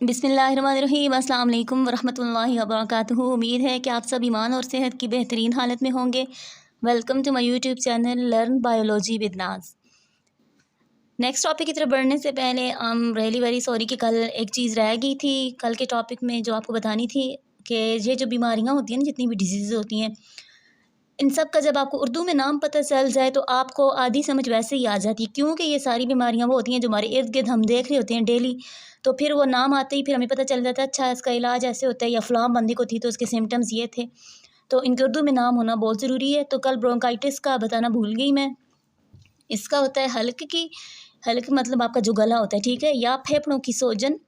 बिस्मिल्लाहिर्रहमानिर्रहीम अस्सलाम वालेकुम वरहमतुल्लाहि वबरकातुहू। उम्मीद है कि आप सब ईमान और सेहत की बेहतरीन हालत में होंगे। Welcome to my YouTube channel learn biology with Naaz. Next topic की तरफ बढ़ने से पहले रियली वेरी सॉरी कि कल एक चीज़ रह गई थी कल के टॉपिक में जो आपको बतानी थी कि ये जो बीमारियाँ होती हैं ना, जितनी भी डिजीज़ होती हैं, इन सब का जब आपको उर्दू में नाम पता चल जाए तो आपको आधी समझ वैसे ही आ जाती है, क्योंकि ये सारी बीमारियां वो होती हैं जो हमारे इर्द गिर्द हम देख रहे होते हैं डेली। तो फिर वो नाम आते ही फिर हमें पता चल जाता है, अच्छा इसका इलाज ऐसे होता है, या फ़लाँ बंदे को थी तो उसके सिम्टम्स ये थे। तो इनके उर्दू में नाम होना बहुत ज़रूरी है। तो कल ब्रोंकाइटिस का बताना भूल गई मैं। इसका होता है हल्क मतलब आपका जो गला होता है, ठीक है, या फेफड़ों की सोजन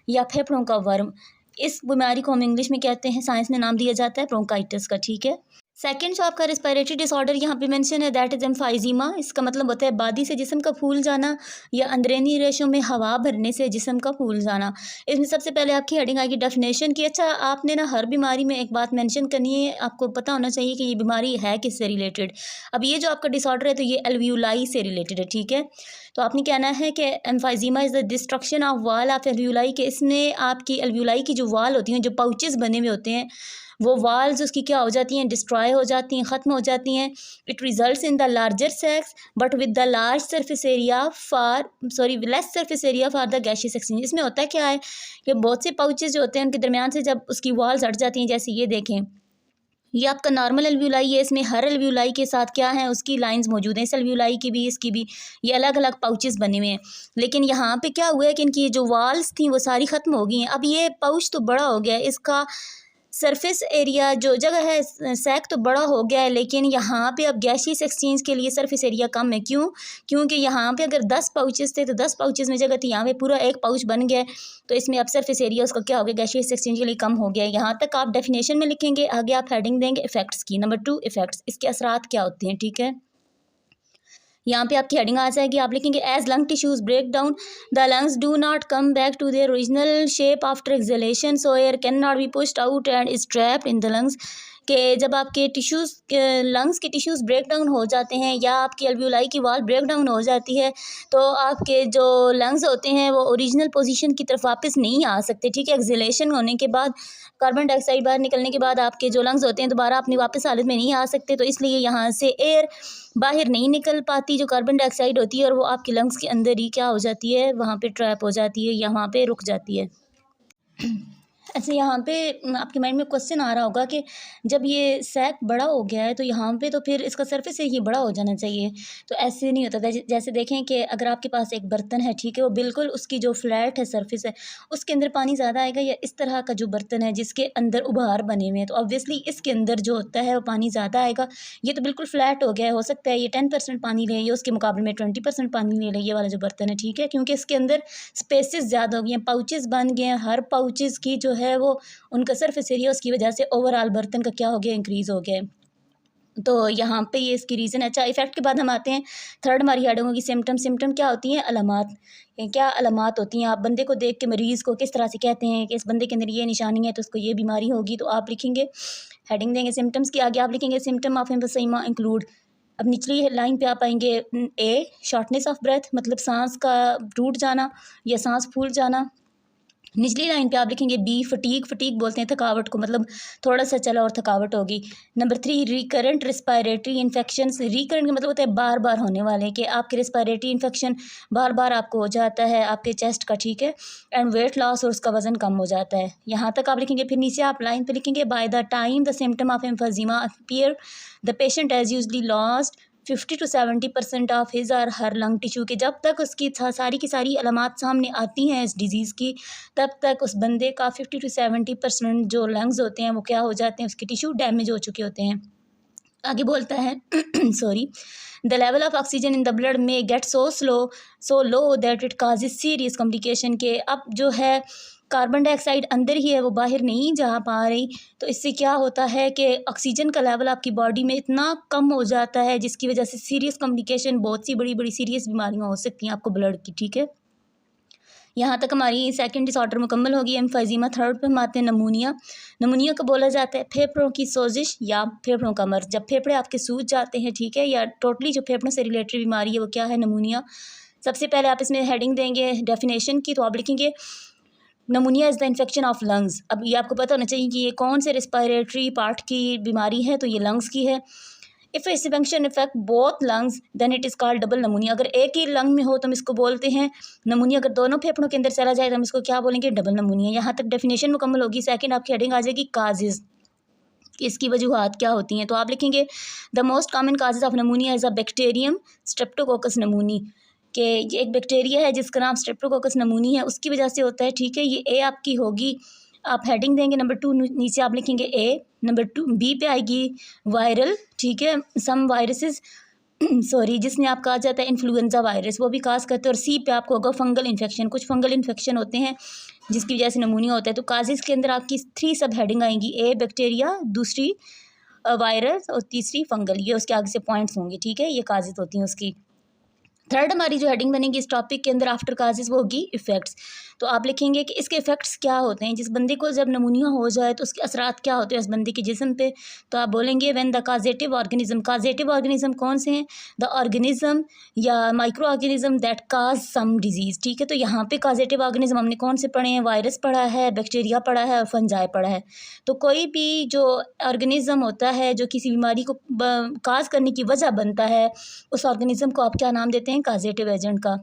या फेफड़ों का वर्म। इस बीमारी को हम इंग्लिश में कहते हैं, साइंस में नाम दिया जाता है ब्रोंकाइटिस का, ठीक है। सेकेंड जो आपका रिस्पायरेटरी डिसऑर्डर यहाँ पे मेंशन है, दैट इज एम्फाइजीमा। इसका मतलब होता है बादी से जिस्म का फूल जाना या अंदरूनी रेशों में हवा भरने से जिस्म का फूल जाना। इसमें सबसे पहले आपकी हेडिंग आएगी डेफिनेशन की। अच्छा, आपने ना हर बीमारी में एक बात मेंशन करनी है, आपको पता होना चाहिए कि ये बीमारी है किससे रिलेटेड। अब ये जो आपका डिसऑर्डर है तो ये एल्वियोलाई से रिलेटेड है, ठीक है। तो आपने कहना है कि emphysema is the destruction of wall of alveoli, के इसमें आपकी एल्वियोलाई की जो वाल होती हैं, जो पाउचेस बने हुए होते हैं, वो वाल्स उसकी क्या हो जाती हैं, डिस्ट्रॉय हो जाती हैं, ख़त्म हो जाती हैं। It results in the larger sex but with the large surface area less surface area for the gaseous exchange. इसमें होता क्या है कि बहुत से पाउचेस जो होते हैं उनके दरमियान से जब उसकी वाल्स हट जाती हैं, जैसे ये देखें, ये आपका नॉर्मल एल्वियोलाई है, इसमें हर एल्वियोलाई के साथ क्या है, उसकी लाइंस मौजूद हैं, इस एल्वियोलाई की भी, इसकी भी, ये अलग अलग पाउचेस बने हुए हैं। लेकिन यहाँ पे क्या हुआ है कि इनकी जो वाल्स थी वो सारी ख़त्म हो गई हैं। अब ये पाउच तो बड़ा हो गया है, इसका सरफेस एरिया जो जगह है, सैक तो बड़ा हो गया है, लेकिन यहाँ पे अब गैशियस एक्सचेंज के लिए सरफेस एरिया कम है। क्यों? क्योंकि यहाँ पे अगर 10 पाउचेस थे तो 10 पाउचेस में जगह थी, यहाँ पे पूरा एक पाउच बन गया है। तो इसमें अब सरफेस एरिया उसका क्या हो गया, गैशियस एक्सचेंज के लिए कम हो गया है। यहाँ तक आप डेफिनेशन में लिखेंगे, आगे आप हेडिंग देंगे इफेक्ट्स की। नंबर 2 इफेक्ट्स, इसके असरात क्या होते हैं, ठीक है। यहाँ पे आपकी हेडिंग आ जाएगी, आप लिखेंगे as lung tissues break down the lungs do not come back to their original shape after exhalation, so air can not be pushed out and is trapped in the lungs. के जब आपके tissues lungs के tissues break down हो जाते हैं या आपकी alveoli की वाल ब्रेक डाउन हो जाती है, तो आपके जो लंग्स होते हैं वो ओरिजिनल पोजीशन की तरफ वापस नहीं आ सकते, ठीक है। एक्सहेलेशन होने के बाद, कार्बन डाइऑक्साइड बाहर निकलने के बाद आपके जो लंग्स होते हैं दोबारा अपनी वापस हालत में नहीं आ सकते, तो इसलिए यहाँ से एयर बाहर नहीं निकल पाती जो कार्बन डाइऑक्साइड होती है, और वो आपके लंग्स के अंदर ही क्या हो जाती है, वहाँ पे ट्रैप हो जाती है या वहाँ पे रुक जाती है। अच्छा, यहाँ पे आपके माइंड में क्वेश्चन आ रहा होगा कि जब ये सैक बड़ा हो गया है तो यहाँ पे तो फिर इसका सरफेस एरिया बड़ा हो जाना चाहिए। तो ऐसे नहीं होता। जैसे देखें कि अगर आपके पास एक बर्तन है, ठीक है, वो बिल्कुल उसकी जो फ्लैट है सरफेस है उसके अंदर पानी ज़्यादा आएगा, या इस तरह का जो बर्तन है जिसके अंदर उभार बने हुए हैं तो ऑब्वियसली इसके अंदर जो होता है वो पानी ज़्यादा आएगा। ये तो बिल्कुल फ्लैट हो गया है, हो सकता है ये 10% पानी ले, ये उसके मुकाबले में 20% पानी ले ये वाला जो बर्तन है, ठीक है, क्योंकि इसके अंदर स्पेसेस ज़्यादा हो गई हैं, पाउचेस बन गए हैं, हर पाउचेस की जो है वो उनका सरफेस एरिया उसकी वजह से ओवरऑल बर्तन का क्या हो गया, इंक्रीज़ हो गया है। तो यहाँ पे ये इसकी रीज़न है। अच्छा, इफेक्ट के बाद हम आते हैं थर्ड हमारी हेडिंग होगी सिम्टम। सिम्टम क्या होती हैं, अलामात। ये क्या अलामात होती हैं, आप बंदे को देख के मरीज़ को किस तरह से कहते हैं कि इस बंदे के अंदर ये निशानी है तो उसको ये बीमारी होगी। तो आप लिखेंगे, हेडिंग देंगे सिम्टम्स की, आगे आप लिखेंगे सिम्टम ऑफ एम्फीसाइमा इंक्लूड। अब निचली लाइन पे आप आएंगे, ए शॉर्टनेस ऑफ ब्रेथ, मतलब सांस का टूट जाना या सांस फूल जाना। निचली लाइन पे आप लिखेंगे बी फटीग। फटीग बोलते हैं थकावट को, मतलब थोड़ा सा चला और थकावट होगी। Number 3 recurrent respiratory infections. Recurrent का मतलब होता है बार बार होने वाले, कि आपके रिस्पायरेटरी इन्फेक्शन बार बार आपको हो जाता है आपके चेस्ट का, ठीक है। एंड वेट लॉस, और उसका वजन कम हो जाता है। यहाँ तक आप लिखेंगे। फिर नीचे आप लाइन पे लिखेंगे by the time the symptom of emphysema appear the patient has usually lost 50 to 70% of his और हर लंग टिश्यू, के जब तक उसकी सारी की सारी अलामात सामने आती हैं इस डिज़ीज़ की, तब तक उस बंदे का 50 to 70% जो लंग्स होते हैं वो क्या हो जाते हैं, उसके टिश्यू डैमेज हो चुके होते हैं। आगे बोलता है sorry, the level of oxygen in the blood में get so low that it causes serious complication, के अब जो है कार्बन डाइऑक्साइड अंदर ही है, वो बाहर नहीं जा पा रही। तो इससे क्या होता है कि ऑक्सीजन का लेवल आपकी बॉडी में इतना कम हो जाता है जिसकी वजह से सीरियस कॉम्प्लिकेशन, बहुत सी बड़ी बड़ी सीरियस बीमारियां हो सकती हैं आपको ब्लड की, ठीक है। यहाँ तक हमारी सेकंड डिसऑर्डर मुकम्मल होगी। एम्फीज़ीमा। थर्ड पे हम आते हैं नमूनिया। नमूनिया को बोला जाता है फेफड़ों की सोजिश या फेफड़ों का मर्ज। जब फेफड़े आपके सूज जाते हैं, ठीक है, या टोटली जो फेफड़ों से रिलेटेड बीमारी है वो क्या है, नमूनिया। सबसे पहले आप इसमें हेडिंग देंगे डेफिनेशन की, तो आप लिखेंगे नमूनिया is the infection of lungs. अब ये आपको पता होना चाहिए कि ये कौन से रेस्पिरेटरी पार्ट की बीमारी है, तो ये लंग्स की है। If this infection affect both lungs then it is called double pneumonia. अगर एक ही लंग में हो तो हम इसको बोलते हैं नमूनिया। अगर दोनों फेफड़ों के अंदर चला जाए तो हम इसको क्या बोलेंगे, डबल नमूनिया। यहाँ तक डेफिनेशन मुकम्मल होगी। सेकंड आपकी हेडिंग आ जाएगी काजेज़, इसकी वजूहात क्या होती हैं। तो आप लिखेंगे the most common causes of pneumonia is a bacterium streptococcus pneumoniae, कि ये एक बैक्टीरिया है जिसका नाम स्ट्रेप्टोकोकस नमूनी है, उसकी वजह से होता है। ठीक है, ये ए आपकी होगी। आप हेडिंग देंगे नंबर 2, नीचे आप लिखेंगे ए। नंबर 2 बी पे आएगी वायरल। ठीक है, सम वायरसेस सॉरी जिसने आप कहा जाता है इन्फ्लुएंजा वायरस, वो भी काज करते हैं। और सी पे आपको होगा फंगल इन्फेक्शन, कुछ फंगल इन्फेक्शन होते हैं जिसकी वजह से नमूनिया होता है। तो काजेज़ के अंदर आपकी 3 सब हेडिंग आएंगी, ए बैक्टीरिया, दूसरी वायरस और तीसरी फंगल। ये उसके आगे से पॉइंट्स होंगे। ठीक है, ये काजेज़ होती हैं उसकी। थर्ड हमारी जो हेडिंग बनेगी इस टॉपिक के अंदर आफ्टर काजेज़ वो होगी इफ़ेक्ट्स। तो आप लिखेंगे कि इसके इफ़ेक्ट्स क्या होते हैं, जिस बंदे को जब नमूनिया हो जाए तो उसके असरात क्या होते हैं उस बंदे के जिस्म पे। तो आप बोलेंगे when the causative organism, causative organism कौन से हैं, द ऑर्गेनिज्म या microorganism that cause some disease. ठीक है, तो यहाँ पे काजेटिव ऑर्गेनिज्म हमने कौन से पढ़े हैं, वायरस पढ़ा है, बैक्टीरिया पढ़ा है और फंजाई पढ़ा है। तो कोई भी जो ऑर्गेनिज्म होता है जो किसी बीमारी को काज करने की वजह बनता है, उस ऑर्गेनिज्म को आप क्या नाम देते हैं, काजेटिव एजेंट का।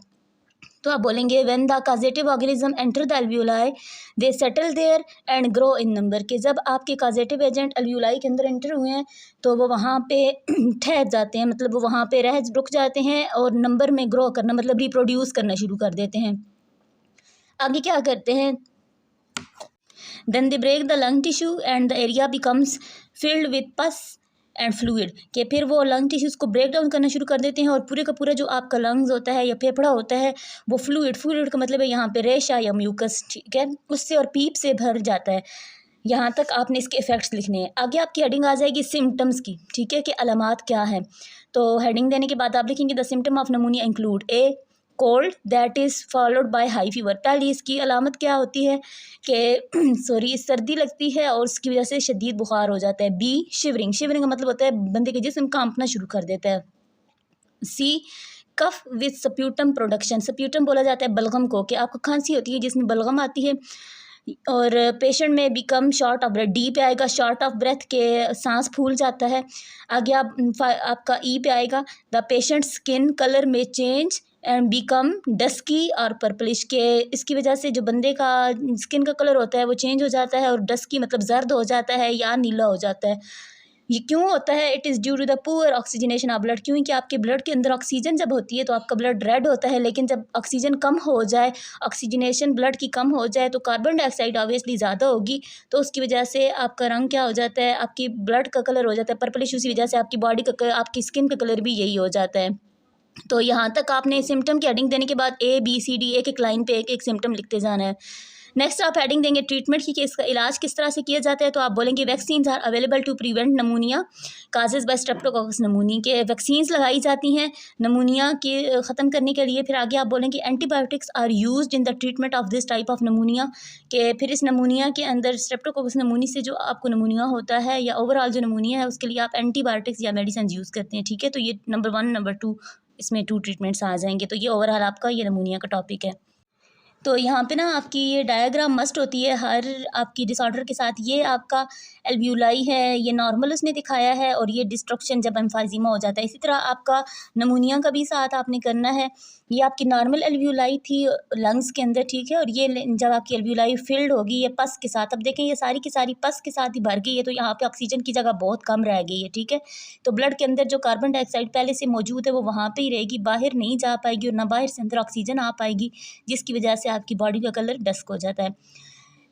तो आप बोलेंगे when the causative organism enter the alveoli they settle there and grow in number, के जब आपके काजेटिव एजेंट एल्वियोलाई के अंदर एंटर हुए हैं तो वो वहाँ पे ठहर जाते हैं, मतलब वो वहाँ पे रुक जाते हैं और नंबर में ग्रो करना मतलब रिप्रोड्यूस करना शुरू कर देते हैं। आगे क्या करते हैं, then they break the lung tissue and the area becomes filled with pus and fluid, कि फिर वो लंग टिश्यूज़ को ब्रेक डाउन करना शुरू कर देते हैं और पूरे का पूरा जो आपका लंग्स होता है या फेफड़ा होता है वो फ्लूइड का मतलब है यहाँ पे रेशा या म्यूकस, ठीक है, उससे और पीप से भर जाता है। यहाँ तक आपने इसके इफ़ेक्ट्स लिखने हैं। आगे आपकी हेडिंग आ जाएगी सिम्टम्स की। ठीक है, कि अलामात क्या है। तो हेडिंग देने के बाद आप लिखेंगे the symptom of नमूनिया include A cold that is followed by high fever. पहली इसकी अलामत क्या होती है कि सॉरी सर्दी लगती है और उसकी वजह से शदीद बुखार हो जाता है। बी शिवरिंग, शिवरिंग का मतलब होता है बंदे के जिस्म कांपना शुरू कर देता है। See cough with sputum production, sputum बोला जाता है बलगम को, कि आपको खांसी होती है जिसमें बलगम आती है और पेशेंट में बिकम शॉर्ट ऑफ ब्रेथ। डी पे आएगा शॉर्ट ऑफ ब्रेथ, के सांस फूल जाता है। आगे आपका ई पे आएगा द पेशेंट स्किन कलर में चेंज एंड बिकम डस्की और पर्पलिश, के इसकी वजह से जो बंदे का स्किन का कलर होता है वो चेंज हो जाता है और डस्की मतलब जर्द हो जाता है या नीला हो जाता है। ये क्यों होता है, it is due to the poor oxygenation of blood, क्योंकि आपके ब्लड के अंदर ऑक्सीजन जब होती है तो आपका ब्लड रेड होता है, लेकिन जब ऑक्सीजन कम हो जाए, ऑक्सीजनेशन ब्लड की कम हो जाए तो कार्बन डाइऑक्साइड ऑब्वियसली ज़्यादा होगी, तो उसकी वजह से आपका रंग क्या हो जाता है, आपकी ब्लड का कलर हो जाता है पर्पलिश। उसी वजह से आपकी बॉडी का आपकी स्किन का कलर भी यही हो जाता है। तो यहाँ तक आपने सिम्टम की हेडिंग देने के बाद ए बी सी डी एक एक लाइन पे एक एक सिम्टम लिखते जाना है। नेक्स्ट आप हेडिंग देंगे ट्रीटमेंट की, कि इसका इलाज किस तरह से किया जाता है। तो आप बोलेंगे vaccines are available to prevent pneumonia causes by streptococcus pneumoniae, के वैक्सीन्स लगाई जाती हैं नमूनिया के ख़त्म करने के लिए। फिर आगे आप बोलेंगे antibiotics are used in the treatment of this type of pneumonia, के फिर इस नमूनिया के अंदर स्ट्रेप्टोकोकस नमूनी से जो आपको नमूनिया होता है या ओवरऑल जो नमूनिया है उसके लिए आप एंटीबायोटिक्स या मेडिसिन यूज़ करते हैं। ठीक है, तो ये नंबर 1 नंबर 2 इसमें 2 ट्रीटमेंट्स आ जाएंगे। तो ये ओवरऑल आपका ये नमूनिया का टॉपिक है। तो यहाँ पे ना आपकी ये डायग्राम मस्ट होती है हर आपकी डिसऑर्डर के साथ। ये आपका एल्वियोलाई है, ये नॉर्मल उसने दिखाया है और ये डिस्ट्रक्शन जब एम्फाइजीमा हो जाता है। इसी तरह आपका नमूनिया का भी साथ आपने करना है। ये आपकी नॉर्मल एल्वियोलाई थी लंग्स के अंदर, ठीक है, और ये जब आपकी एल्वियोलाई फिल्ड होगी ये पस के साथ, अब देखें ये सारी की सारी पस के साथ ही भर गई है, तो यहाँ पे ऑक्सीजन की जगह बहुत कम रह गई है। ठीक है, तो ब्लड के अंदर जो कार्बन डाइऑक्साइड पहले से मौजूद है वो वहाँ पे ही रहेगी, बाहर नहीं जा पाएगी और ना बाहर से अंदर ऑक्सीजन आ पाएगी, जिसकी वजह से आपकी बॉडी का कलर डस्क हो जाता है।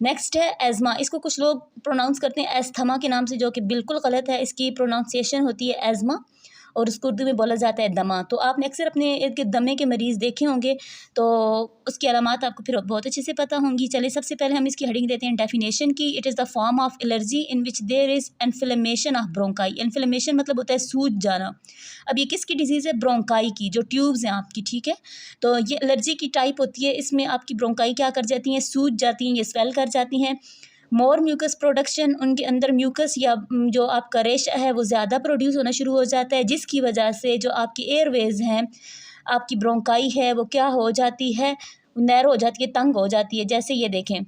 नेक्स्ट है एज़मा, इसको कुछ लोग प्रोनाउंस करते हैं एस्थमा के नाम से, जो कि बिल्कुल गलत है। इसकी प्रोनाउंसिएशन होती है एज़मा और उसको उर्दू में बोला जाता है दमा। तो आपने अक्सर अपने इर्द गिर्द दमे के मरीज़ देखे होंगे, तो उसकी अलामात आपको फिर बहुत अच्छे से पता होंगी। चलिए सबसे पहले हम इसकी हेडिंग देते हैं डेफिनेशन की। It is the form of allergy in which there is inflammation of bronchi. Inflammation मतलब होता है सूज जाना। अब ये किसकी डिजीज़ है, ब्रोंकाई की, जो ट्यूब्स हैं आपकी, ठीक है। तो ये एलर्जी की टाइप होती है, इसमें आपकी ब्रोंकाई क्या कर जाती हैं, सूज जाती हैं, ये स्वेल कर जाती हैं। मोर म्यूकस प्रोडक्शन, उनके अंदर म्यूकस या जो आपका रेशा है वो ज़्यादा प्रोड्यूस होना शुरू हो जाता है, जिसकी वजह से जो आपकी एयरवेज हैं, आपकी ब्रोंकाई है वो क्या हो जाती है, नैरो हो जाती है, तंग हो जाती है। जैसे ये देखें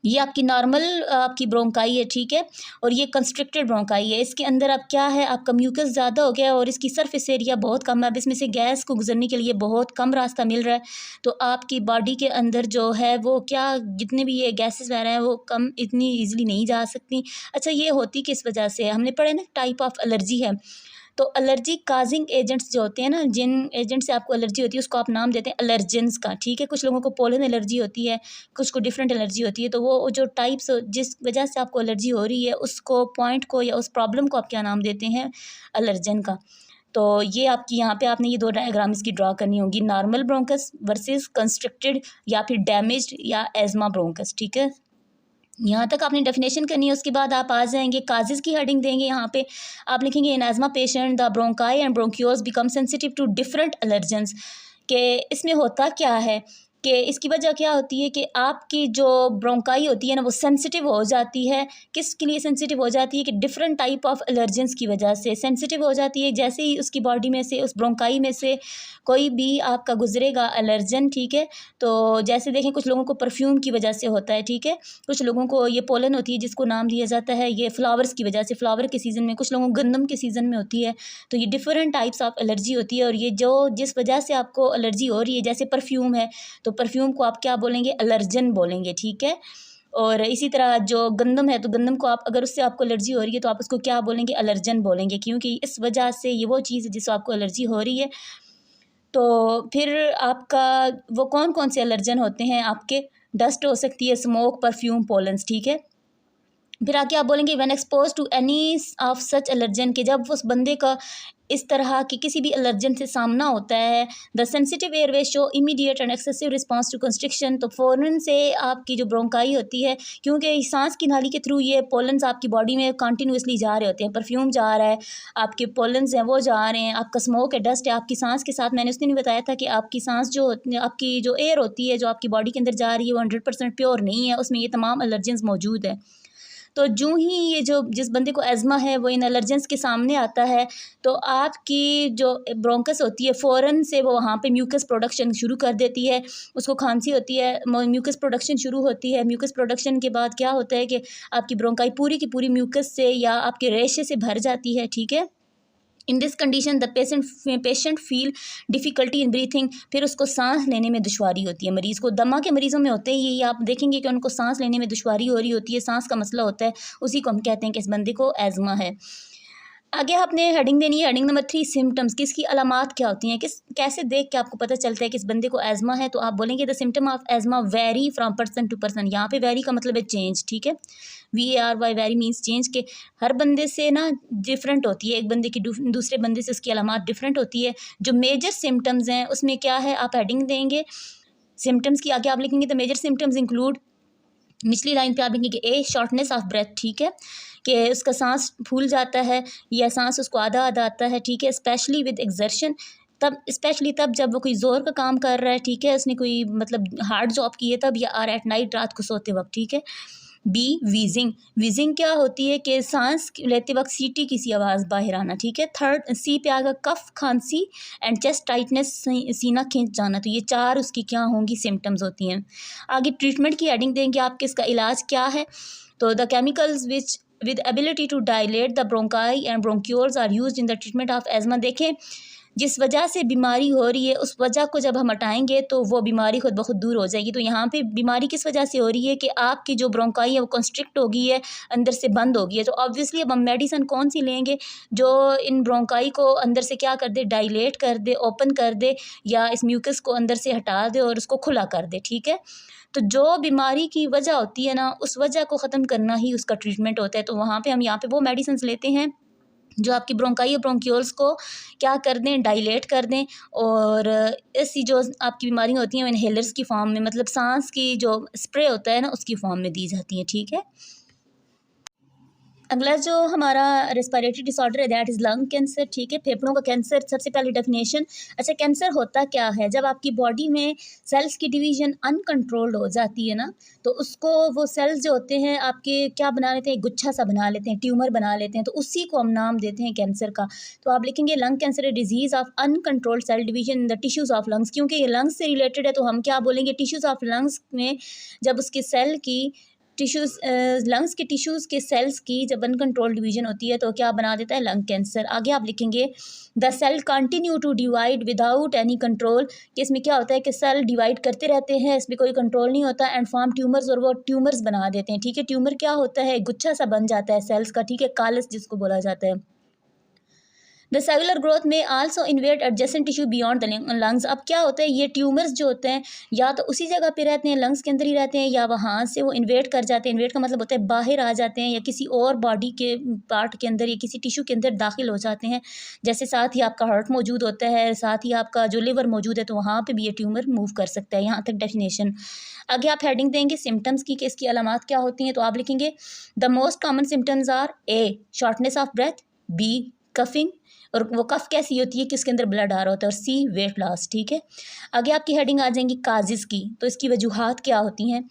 ये आपकी नॉर्मल आपकी ब्रोंकाई है, ठीक है। और ये कंस्ट्रिक्टेड ब्रोंकाई है। इसके अंदर अब क्या है, आपका म्यूकस ज़्यादा हो गया है और इसकी सरफेस एरिया बहुत कम है। अब इसमें से गैस को गुजरने के लिए बहुत कम रास्ता मिल रहा है, तो आपकी बॉडी के अंदर जो है वो क्या, जितने भी ये गैसेस बह रहे हैं वो कम इतनी ईजिली नहीं जा सकती। अच्छा, ये होती किस वजह से, हमने पढ़ा ना टाइप ऑफ एलर्जी है। तो एलर्जी काजिंग एजेंट्स जो होते हैं ना, जिन एजेंट से आपको एलर्जी होती है उसको आप नाम देते हैं एलर्जेंस का, ठीक है। कुछ लोगों को पोलन एलर्जी होती है, कुछ को डिफरेंट एलर्जी होती है। तो वो जो टाइप्स जिस वजह से आपको एलर्जी हो रही है उसको पॉइंट को या उस प्रॉब्लम को आप क्या नाम देते हैं, एलर्जन का। तो ये आपकी यहाँ पे आपने ये दो डायग्राम इसकी ड्रा करनी होगी, नॉर्मल ब्रोंकस वर्सेस कंस्ट्रक्टेड या फिर डैमेज्ड या एजमा ब्रोंकस, ठीक है। यहाँ तक आपने डेफिनेशन करनी है। उसके बाद आप आ जाएंगे काजेज़ की हेडिंग देंगे। यहाँ पे आप लिखेंगे in asthma patient the bronchi and bronchioles become sensitive to different allergens. के इसमें होता क्या है कि इसकी वजह क्या होती है कि आपकी जो ब्रोंकाई होती है ना वो सेंसिटिव हो जाती है। किसके लिए सेंसिटिव हो जाती है कि डिफरेंट टाइप ऑफ एलर्जेंस की वजह से सेंसिटिव हो जाती है। जैसे ही उसकी बॉडी में से, उस ब्रोंकाई में से कोई भी आपका गुजरेगा एलर्जन, ठीक है। तो जैसे देखें कुछ लोगों को परफ्यूम की वजह से होता है, ठीक है। कुछ लोगों को ये पोलन होती है जिसको नाम दिया जाता है ये फ्लावर्स की वजह से, फ्लावर के सीज़न में, कुछ लोगों को गंदम के सीज़न में होती है। तो ये डिफरेंट टाइप्स ऑफ एलर्जी होती है और ये जो जिस वजह से आपको एलर्जी हो रही है, जैसे परफ्यूम है तो परफ्यूम को आप क्या बोलेंगे, एलर्जन बोलेंगे, ठीक है। और इसी तरह जो गंदम है तो गंदम को आप, अगर उससे आपको एलर्जी हो रही है तो आप उसको क्या बोलेंगे, एलर्जन बोलेंगे, क्योंकि इस वजह से ये वो चीज़ है जिससे आपको एलर्जी हो रही है। तो फिर आपका वो कौन कौन से एलर्जन होते हैं आपके, डस्ट हो सकती है, स्मोक, परफ्यूम, पोलन्स, ठीक है। फिर आके आप बोलेंगे when expose to any of such allergen, के जब उस बंदे का इस तरह की किसी भी एलर्जन से सामना होता है, the sensitive airway show immediate and excessive response to constriction. तो फ़ौरन से आपकी जो ब्रोंकाई होती है, क्योंकि सांस की नाली के थ्रू ये पोलन्स आपकी बॉडी में कंटिन्यूसली जा रहे होते हैं, परफ्यूम जा रहा है, आपके पोलन्स हैं वो जा रहे हैं, आपका स्मोक है, डस्ट है, आपकी सांस के साथ, मैंने उस दिन बताया था कि आपकी सांस जो आपकी जो एयर होती है जो आपकी बॉडी के अंदर जा रही है वो 100% प्योर नहीं है, उसमें ये तमाम एलर्जेंस मौजूद है। तो यूँ ही ये जो जिस बंदे को एज़मा है वो इन एलर्जेंस के सामने आता है, तो आपकी जो ब्रोंकस होती है फ़ौरन से वो वहाँ पे म्यूकस प्रोडक्शन शुरू कर देती है। उसको खांसी होती है, म्यूकस प्रोडक्शन शुरू होती है। म्यूकस प्रोडक्शन के बाद क्या होता है कि आपकी ब्रोंकाई पूरी की पूरी म्यूकस से या आपके रेशे से भर जाती है, ठीक है। In this condition the patient feel difficulty in breathing, फिर उसको सांस लेने में दुश्वारी होती है। मरीज़ को, दमा के मरीज़ों में होते ही आप देखेंगे कि उनको सांस लेने में दुश्वारी हो रही होती है, सांस का मसला होता है, उसी को हम कहते हैं कि इस बंदे को एज़मा है। आगे आपने हेडिंग देनी है, हेडिंग नंबर 3 सिम्टम्स, किसकी अलामात क्या होती हैं, किस कैसे देख के आपको पता चलता है कि इस बंदे को एज़मा है। तो आप बोलेंगे the symptom of asthma vary from person to person. यहाँ पे वेरी का मतलब है चेंज, ठीक है। VARY वेरी मीन्स चेंज, के हर बंदे से ना डिफरेंट होती है, एक बंदे की दूसरे बंदे से उसकी अलामात डिफरेंट होती है। जो मेजर सिम्टम्स हैं उसमें क्या है, आप हेडिंग देंगे सिम्टम्स की, आगे आप लिखेंगे द मेजर सिम्टम्स इंक्लूड, निचली लाइन पे आप लिखेंगे ए शॉर्टनेस ऑफ ब्रेथ, ठीक है, कि उसका सांस फूल जाता है या सांस उसको आधा आधा आता है, ठीक है। स्पेशली विद एक्सर्शन, तब स्पेशली तब जब वो कोई ज़ोर का काम कर रहा है, ठीक है, उसने कोई मतलब हार्ड जॉब की है तब, या आर एट नाइट, रात को सोते वक्त, ठीक है। बी वीजिंग, वीजिंग क्या होती है कि सांस लेते वक्त सीटी की सी आवाज़ बाहर आना, ठीक है। थर्ड सी पे आएगा कफ, खांसी एंड चेस्ट टाइटनेस, सीना खींच जाना। तो ये चार उसकी क्या होंगी, सिम्टम्स होती हैं। आगे ट्रीटमेंट की हेडिंग देंगे आपके, इसका इलाज क्या है। तो the chemicals which with ability to dilate the bronchi and bronchioles are used in the treatment of asthma। देखें जिस वजह से बीमारी हो रही है उस वजह को जब हम हटाएंगे तो वो बीमारी खुद ब खुद दूर हो जाएगी। तो यहाँ पे बीमारी किस वजह से हो रही है कि आपकी जो ब्रोंकाई है वो कंस्ट्रिक्ट हो गई है, अंदर से बंद हो गई है। तो ऑब्वियसली अब हम मेडिसिन कौन सी लेंगे जो इन ब्रोंकाई को अंदर से क्या कर दे, डायलेट कर दे, ओपन कर दे, या इस म्यूकस को अंदर से हटा दे और उसको खुला कर दे, ठीक है। तो जो बीमारी की वजह होती है ना उस वजह को ख़त्म करना ही उसका ट्रीटमेंट होता है। तो वहाँ पे हम यहाँ पे वो मेडिसिन लेते हैं जो आपकी ब्रोंकाई और ब्रोंक्यूल्स को क्या कर दें, डायलेट कर दें, और ऐसी जो आपकी बीमारियाँ होती हैं इनहेलर्स की फॉर्म में, मतलब सांस की जो स्प्रे होता है ना उसकी फॉर्म में दी जाती है, ठीक है। अगला जो हमारा रेस्पिरेटरी डिसऑर्डर है दैट इज़ लंग कैंसर, ठीक है, फेफड़ों का कैंसर। सबसे पहले डेफिनेशन, अच्छा कैंसर होता क्या है, जब आपकी बॉडी में सेल्स की डिवीजन अनकंट्रोल्ड हो जाती है ना तो उसको वो सेल्स जो होते हैं आपके क्या बना लेते हैं, गुच्छा सा बना लेते हैं, ट्यूमर बना लेते हैं, तो उसी को हम नाम देते हैं कैंसर का। तो आप लिखेंगे lung cancer disease of uncontrolled cell division in the tissues of lungs, क्योंकि ये लंग्स से रिलेटेड है तो हम क्या बोलेंगे, टिश्यूज़ ऑफ लंग्स में जब उसके सेल की टिश्यूज़ लंग्स के टिश्यूज़ के सेल्स की जब अनकंट्रोल डिवीजन होती है तो क्या बना देता है, लंग कैंसर। आगे आप लिखेंगे the cell continue to divide without any control, कि इसमें क्या होता है कि सेल डिवाइड करते रहते हैं, इसमें कोई कंट्रोल नहीं होता, एंड फॉर्म ट्यूमर्स, और वो ट्यूमर्स बना देते हैं, ठीक है। ट्यूमर क्या होता है, गुच्छा सा बन जाता है सेल्स का, ठीक है, कालस जिसको बोला जाता है। द सेलुलर ग्रोथ में also InvIT adjacent tissue beyond the lungs. अब क्या होता है, ये ट्यूमर्स जो होते हैं या तो उसी जगह पे रहते हैं, लंग्स के अंदर ही रहते हैं, या वहाँ से वो इन्वेट कर जाते हैं। इन्वेट का मतलब होता है बाहर आ जाते हैं, या किसी और बॉडी के पार्ट के अंदर या किसी टिश्यू के अंदर दाखिल हो जाते हैं। जैसे साथ ही आपका हार्ट मौजूद होता है, साथ ही आपका जो लिवर मौजूद है, तो वहाँ पर भी ये ट्यूमर मूव कर सकता है। यहाँ तक डेफिनेशन। आगे आप हेडिंग देंगे सिम्टम्स की, कि इसकी अलामात क्या होती हैं, तो आप लिखेंगे the most common symptoms are a shortness of breath, b coughing, और वो कफ कैसी होती है कि उसके अंदर ब्लड आ रहा होता है, और सी वेट लॉस, ठीक है। आगे आपकी हेडिंग आ जाएंगी काजिज़ की, तो इसकी वजूहात क्या होती हैं।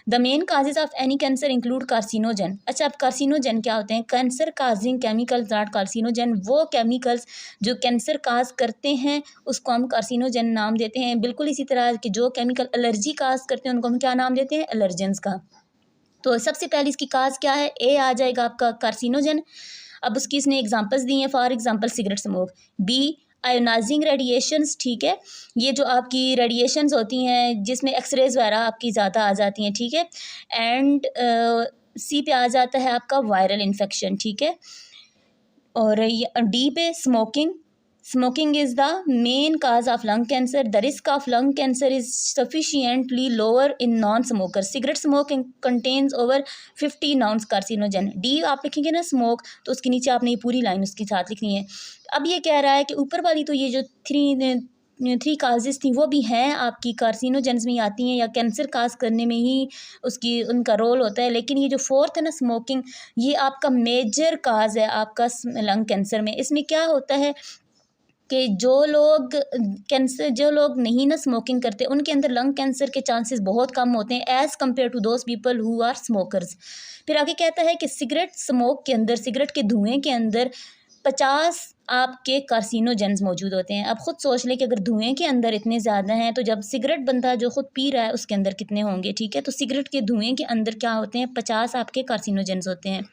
The main causes of any cancer include carcinogen. अच्छा, अब कार्सिनोजन क्या होते हैं, cancer causing chemicals not carcinogen. वो केमिकल्स जो कैंसर काज करते हैं उसको हम कार्सिनोजन नाम देते हैं। बिल्कुल इसी तरह कि जो केमिकल एलर्जी काज करते हैं उनको हम क्या नाम देते हैं, एलर्जेंस का। तो सबसे पहले इसकी काज क्या है, ए आ जाएगा आपका कार्सिनोजन। अब उसकी इसने एग्जांपल्स दी हैं, for example cigarette smoke. B ionising radiations, ठीक है, ये जो आपकी रेडिएशंस होती हैं जिसमें एक्सरेज वगैरह आपकी ज़्यादा आ जाती हैं, ठीक है। एंड सी पे आ जाता है आपका वायरल इन्फेक्शन, ठीक है। और डी पे smoking. Smoking is the main cause of lung cancer. The risk of lung cancer is sufficiently lower in non-smokers. Cigarette smoking contains over 50 known carcinogen. D आप लिखेंगे ना स्मोक, तो उसके नीचे आपने ये पूरी लाइन उसके साथ लिखनी है। अब ये कह रहा है कि ऊपर वाली तो ये जो थ्री काजेस थी वो भी हैं आपकी कार्सिनोजेंस में आती हैं, या कैंसर काज करने में ही उसकी उनका रोल होता है। लेकिन ये जो फोर्थ है ना स्मोकिंग, ये आपका मेजर काज है आपका लंग कैंसर में। इसमें क्या होता है कि जो लोग नहीं ना स्मोकिंग करते उनके अंदर लंग कैंसर के चांसेस बहुत कम होते हैं as compare to those people who are smokers. फिर आगे कहता है कि सिगरेट स्मोक के अंदर, सिगरेट के धुएं के अंदर 50 आपके कार्सिनोजेंस मौजूद होते हैं। अब खुद सोच लें कि अगर धुएं के अंदर इतने ज़्यादा हैं तो जब सिगरेट बंदा जो खुद पी रहा है उसके अंदर कितने होंगे, ठीक है। तो सिगरेट के धुएं के अंदर क्या होते हैं, 50 आपके कार्सिनोजेंस होते हैं।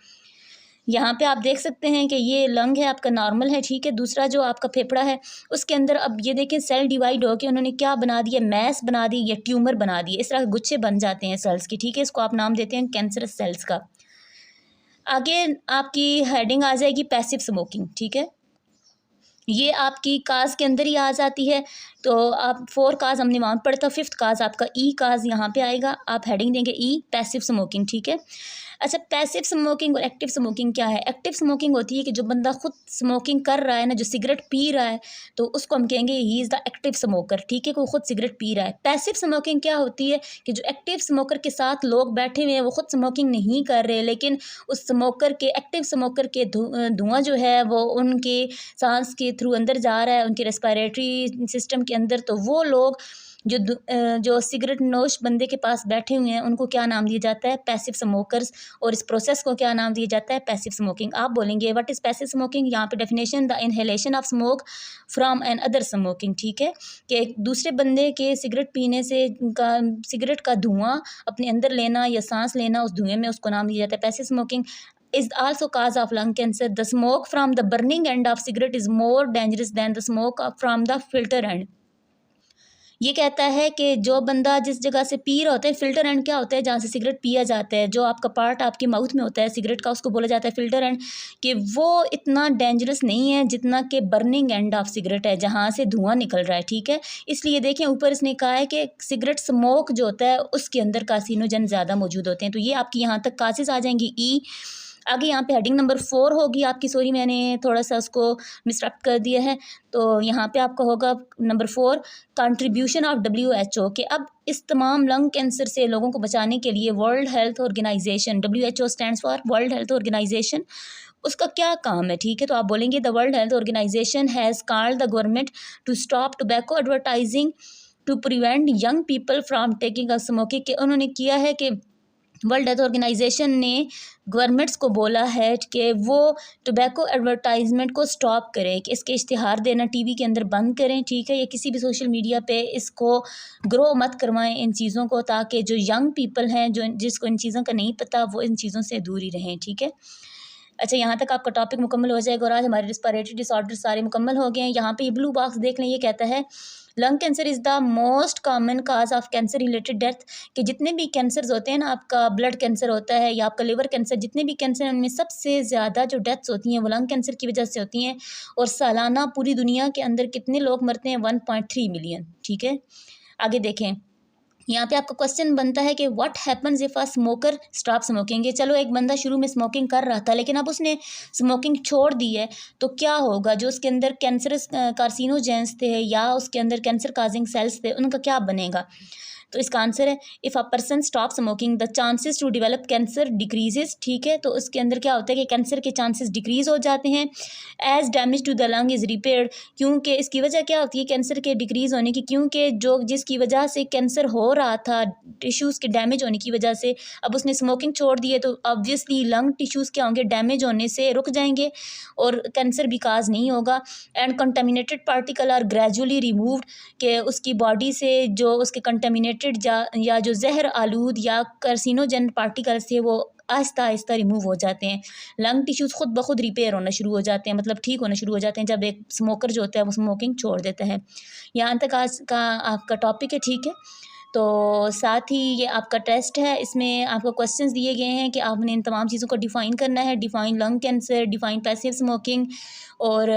यहाँ पे आप देख सकते हैं कि ये लंग है आपका, नॉर्मल है, ठीक है। दूसरा जो आपका फेफड़ा है उसके अंदर अब ये देखें सेल डिवाइड हो के उन्होंने क्या बना दिया, मैस बना दी या ट्यूमर बना दिए, इस तरह गुच्छे बन जाते हैं सेल्स के, ठीक है। इसको आप नाम देते हैं कैंसरस सेल्स का। आगे आपकी हेडिंग आ जाएगी पैसिव स्मोकिंग, ठीक है। ये आपकी काज के अंदर ही आ जाती है। तो आप 4 काज हमने वहाँ पढ़ा था, 5th काज आपका ई काज यहाँ पे आएगा। आप हेडिंग देंगे ई पैसिव स्मोकिंग, ठीक है। अच्छा, पैसिव स्मोकिंग और एक्टिव स्मोकिंग क्या है। एक्टिव स्मोकिंग होती है कि जो बंदा खुद स्मोकिंग कर रहा है ना, जो सिगरेट पी रहा है, तो उसको हम कहेंगे he is the active smoker, ठीक है, कि वो खुद सिगरेट पी रहा है। पैसिव स्मोकिंग क्या होती है कि जो एक्टिव स्मोकर के साथ लोग बैठे हुए हैं वो खुद स्मोकिंग नहीं कर रहे, लेकिन उस स्मोकर के, एक्टिव स्मोकर के धुआं जो है वो उनके सांस के थ्रू अंदर जा रहा है, उनके रेस्पिरेटरी सिस्टम के अंदर। तो वो लोग जो सिगरेट नोश बंदे के पास बैठे हुए हैं उनको क्या नाम दिया जाता है, पैसिव स्मोकर्स। और इस प्रोसेस को क्या नाम दिया जाता है, पैसिव स्मोकिंग। आप बोलेंगे व्हाट इज़ पैसिव स्मोकिंग। यहाँ पे definition, the inhalation of smoke from an other smoking, ठीक है, कि दूसरे बंदे के सिगरेट पीने से सिगरेट का धुआं अपने अंदर लेना या सांस लेना उस धुएं में, उसको नाम दिया जाता है passive smoking. is also cause of lung cancer. The smoke from the burning end of cigarette is more dangerous than the smoke from the filter end. ये कहता है कि जो बंदा जिस जगह से पी रहा होता है, फिल्टर एंड क्या होता है, जहाँ से सिगरेट पिया जाता है, जो आपका पार्ट आपकी माउथ में होता है सिगरेट का, उसको बोला जाता है फिल्टर एंड, कि वो इतना डेंजरस नहीं है जितना कि बर्निंग एंड ऑफ सिगरेट है, जहाँ से धुआं निकल रहा है, ठीक है। इसलिए देखें ऊपर इसने कहा है कि सिगरेट स्मोक जो होता है उसके अंदर कार्सिनोजन ज़्यादा मौजूद होते हैं। तो ये आपकी यहाँ तक कासेस आ जाएंगी ई। आगे यहाँ पे हेडिंग नंबर 4 होगी आपकी, सॉरी मैंने थोड़ा सा उसको मिसअप कर दिया है। तो यहाँ पे आपका होगा नंबर 4 कंट्रीब्यूशन ऑफ WHO, के अब इस तमाम लंग कैंसर से लोगों को बचाने के लिए world health organisation, WHO stands for world health organisation, उसका क्या काम है, ठीक है। तो आप बोलेंगे the world health organisation has called the government to stop tobacco advertising to prevent young people from taking a smoking, के उन्होंने किया है कि वर्ल्ड हेल्थ ऑर्गेनाइजेशन ने गवर्नमेंट्स को बोला है कि वो टोबैको एडवर्टाइजमेंट को स्टॉप करें, कि इसके इश्तिहार देना टीवी के अंदर बंद करें, ठीक है, या किसी भी सोशल मीडिया पे इसको ग्रो मत करवाएं इन चीज़ों को, ताकि जो यंग पीपल हैं जो जिसको इन चीज़ों का नहीं पता वो इन चीज़ों से दूर ही रहें, ठीक है। अच्छा, यहाँ तक आपका टॉपिक मुकम्मल हो जाएगा और आज हमारे रिस्पिरेटरी डिसऑर्डर सारे मुकम्मल हो गए हैं। यहाँ पे ये ब्लू बॉक्स देख लें, ये कहता है lung cancer is the most common cause of cancer related death, कि जितने भी कैंसर्स होते हैं ना, आपका ब्लड कैंसर होता है या आपका लिवर कैंसर, जितने भी कैंसर हैं उनमें सबसे ज़्यादा जो डेथ्स होती हैं वो लंग कैंसर की वजह से होती हैं। और सालाना पूरी दुनिया के अंदर कितने लोग मरते हैं? 1.3 मिलियन, ठीक है। आगे देखें, यहाँ पे आपका क्वेश्चन बनता है कि what happens if a smoker stop smoking. चलो, एक बंदा शुरू में स्मोकिंग कर रहा था लेकिन अब उसने स्मोकिंग छोड़ दी है, तो क्या होगा? जो उसके अंदर कैंसरस कार्सिनोजेंस थे या उसके अंदर कैंसर काजिंग सेल्स थे, उनका क्या बनेगा? तो इसका आंसर है if a person stop smoking the chances to develop cancer decreases, ठीक है। तो उसके अंदर क्या होता है कि कैंसर के चांसेस डिक्रीज़ हो जाते हैं। As damage to the lung is repaired, क्योंकि इसकी वजह क्या होती है कैंसर के डिक्रीज़ होने की? क्योंकि जो जिसकी वजह से कैंसर हो रहा था, टिश्यूज़ के डैमेज होने की वजह से, अब उसने स्मोकिंग छोड़ दी है तो ऑब्वियसली लंग टिश्यूज़ क्या होंगे? डैमेज होने से रुक जाएंगे और कैंसर भी काज नहीं होगा। And contaminated particle are gradually removed, कि उसकी बॉडी से जो उसके कंटामिनेटेड या जो जहर आलूद या कार्सिनोजन पार्टिकल्स थे वो आहिस्ता आहिस्ता रिमूव हो जाते हैं। लंग टिश्यूज़ खुद ब खुद रिपेयर होना शुरू हो जाते हैं, मतलब ठीक होना शुरू हो जाते हैं जब एक स्मोकर जो होता है वो स्मोकिंग छोड़ देता है। यहाँ तक आज का आपका टॉपिक है, ठीक है। तो साथ ही ये आपका टेस्ट है, इसमें आपको क्वेश्चंस दिए गए हैं कि आपने इन तमाम चीज़ों को डिफ़ाइन करना है। Define lung cancer, define passive smoking, और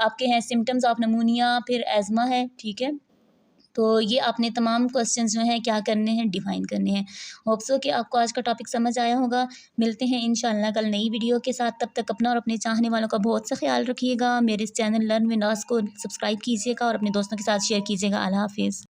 आपके हैं सिम्टम्स ऑफ नमूनिया, फिर एज़मा है, ठीक है। तो ये आपने तमाम क्वेश्चंस जो हैं क्या करने हैं? डिफ़ाइन करने हैं। होप सो कि आपको आज का टॉपिक समझ आया होगा। मिलते हैं इंशाअल्लाह कल नई वीडियो के साथ। तब तक अपना और अपने चाहने वालों का बहुत सा ख्याल रखिएगा। मेरे इस चैनल लर्न विद नाज़ को सब्सक्राइब कीजिएगा और अपने दोस्तों के साथ शेयर कीजिएगा। अल्लाह हाफ़िज़।